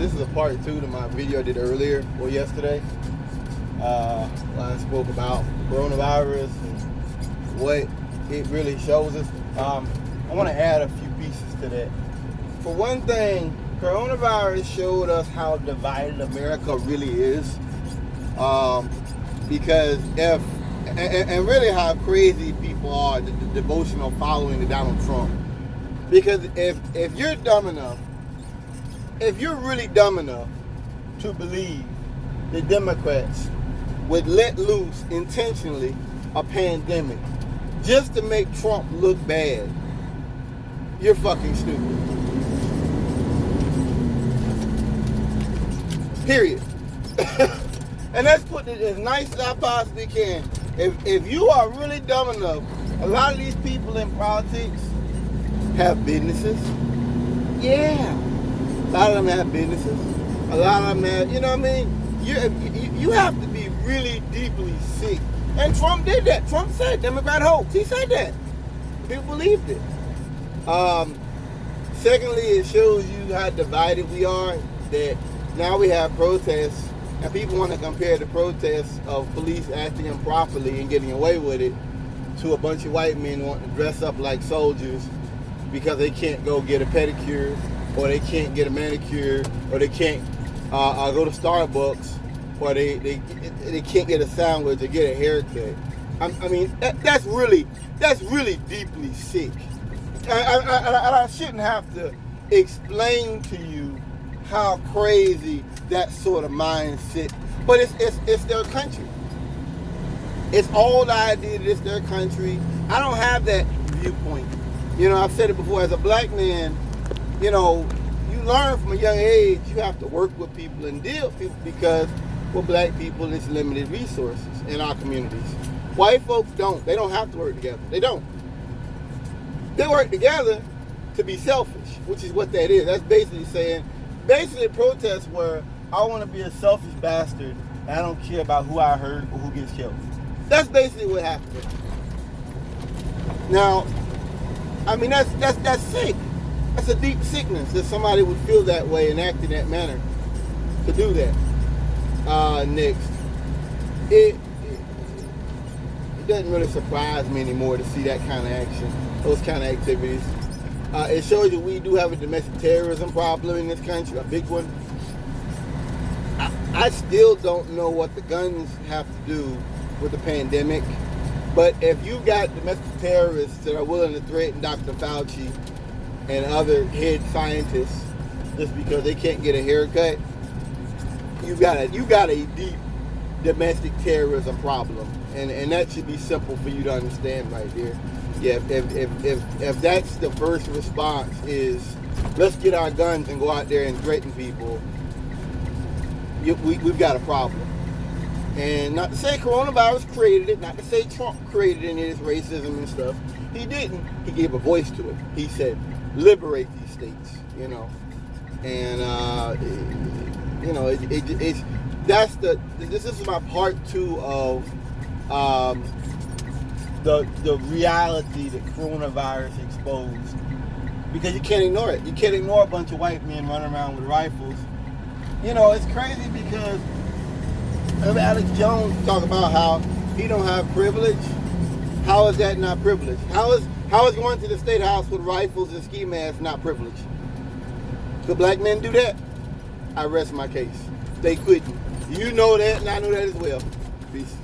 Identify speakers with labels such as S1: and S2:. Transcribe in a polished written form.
S1: this is a part 2 to my video I did earlier or yesterday. I spoke about coronavirus and what it really shows us. I want to add a few pieces to that. For one thing, coronavirus showed us how divided America really is. Because and really how crazy people are, the devotional following to Donald Trump. Because if you're dumb enough, if you're really dumb enough to believe the Democrats would let loose intentionally a pandemic just to make Trump look bad, you're fucking stupid. Period. And let's put it as nice as I possibly can. If you are really dumb enough, a lot of these people in politics have businesses. Yeah. A lot of them have businesses. A lot of them have, you know what I mean? You have to be really deeply sick. And Trump did that. Trump said Democrat hoax. He said that. People believed it. Secondly, it shows you how divided we are, that now we have protests, and people want to compare the protests of police acting improperly and getting away with it to a bunch of white men wanting to dress up like soldiers because they can't go get a pedicure, or they can't get a manicure, or they can't go to Starbucks, or they can't get a sandwich or get a haircut. I mean, that's really deeply sick. I shouldn't have to explain to you how crazy that sort of mindset. But it's their country. It's all I did. It's their country. I don't have that viewpoint. You know, I've said it before. As a black man, you know, you learn from a young age. You have to work with people and deal with people, because for black people, there's limited resources in our communities. White folks don't. They don't have to work together. They don't. They work together to be selfish, which is what that is. That's basically saying, protests were, I want to be a selfish bastard, and I don't care about who I hurt or who gets killed. That's basically what happened. Now, I mean, that's sick. That's a deep sickness that somebody would feel that way and act in that manner to do that. Next, it doesn't really surprise me anymore to see that kind of action, those kind of activities. It shows you we do have a domestic terrorism problem in this country, a big one. I still don't know what the guns have to do with the pandemic, but if you got domestic terrorists that are willing to threaten Dr. Fauci and other head scientists just because they can't get a haircut, you got a deep domestic terrorism problem, and that should be simple for you to understand right there. Yeah, if that's the first response is let's get our guns and go out there and threaten people, we've got a problem. And not to say coronavirus created it, not to say Trump created any of this racism and stuff. He didn't. He gave a voice to it. He said, liberate these states, you know. And, you know, this is my part 2 of the reality that coronavirus exposed. Because you can't ignore it. You can't ignore a bunch of white men running around with rifles. You know, it's crazy because Alex Jones talk about how he don't have privilege. How is that not privilege? How is going to the State House with rifles and ski masks not privilege? Could black men do that? I rest my case. They couldn't. You know that, and I know that as well. Peace.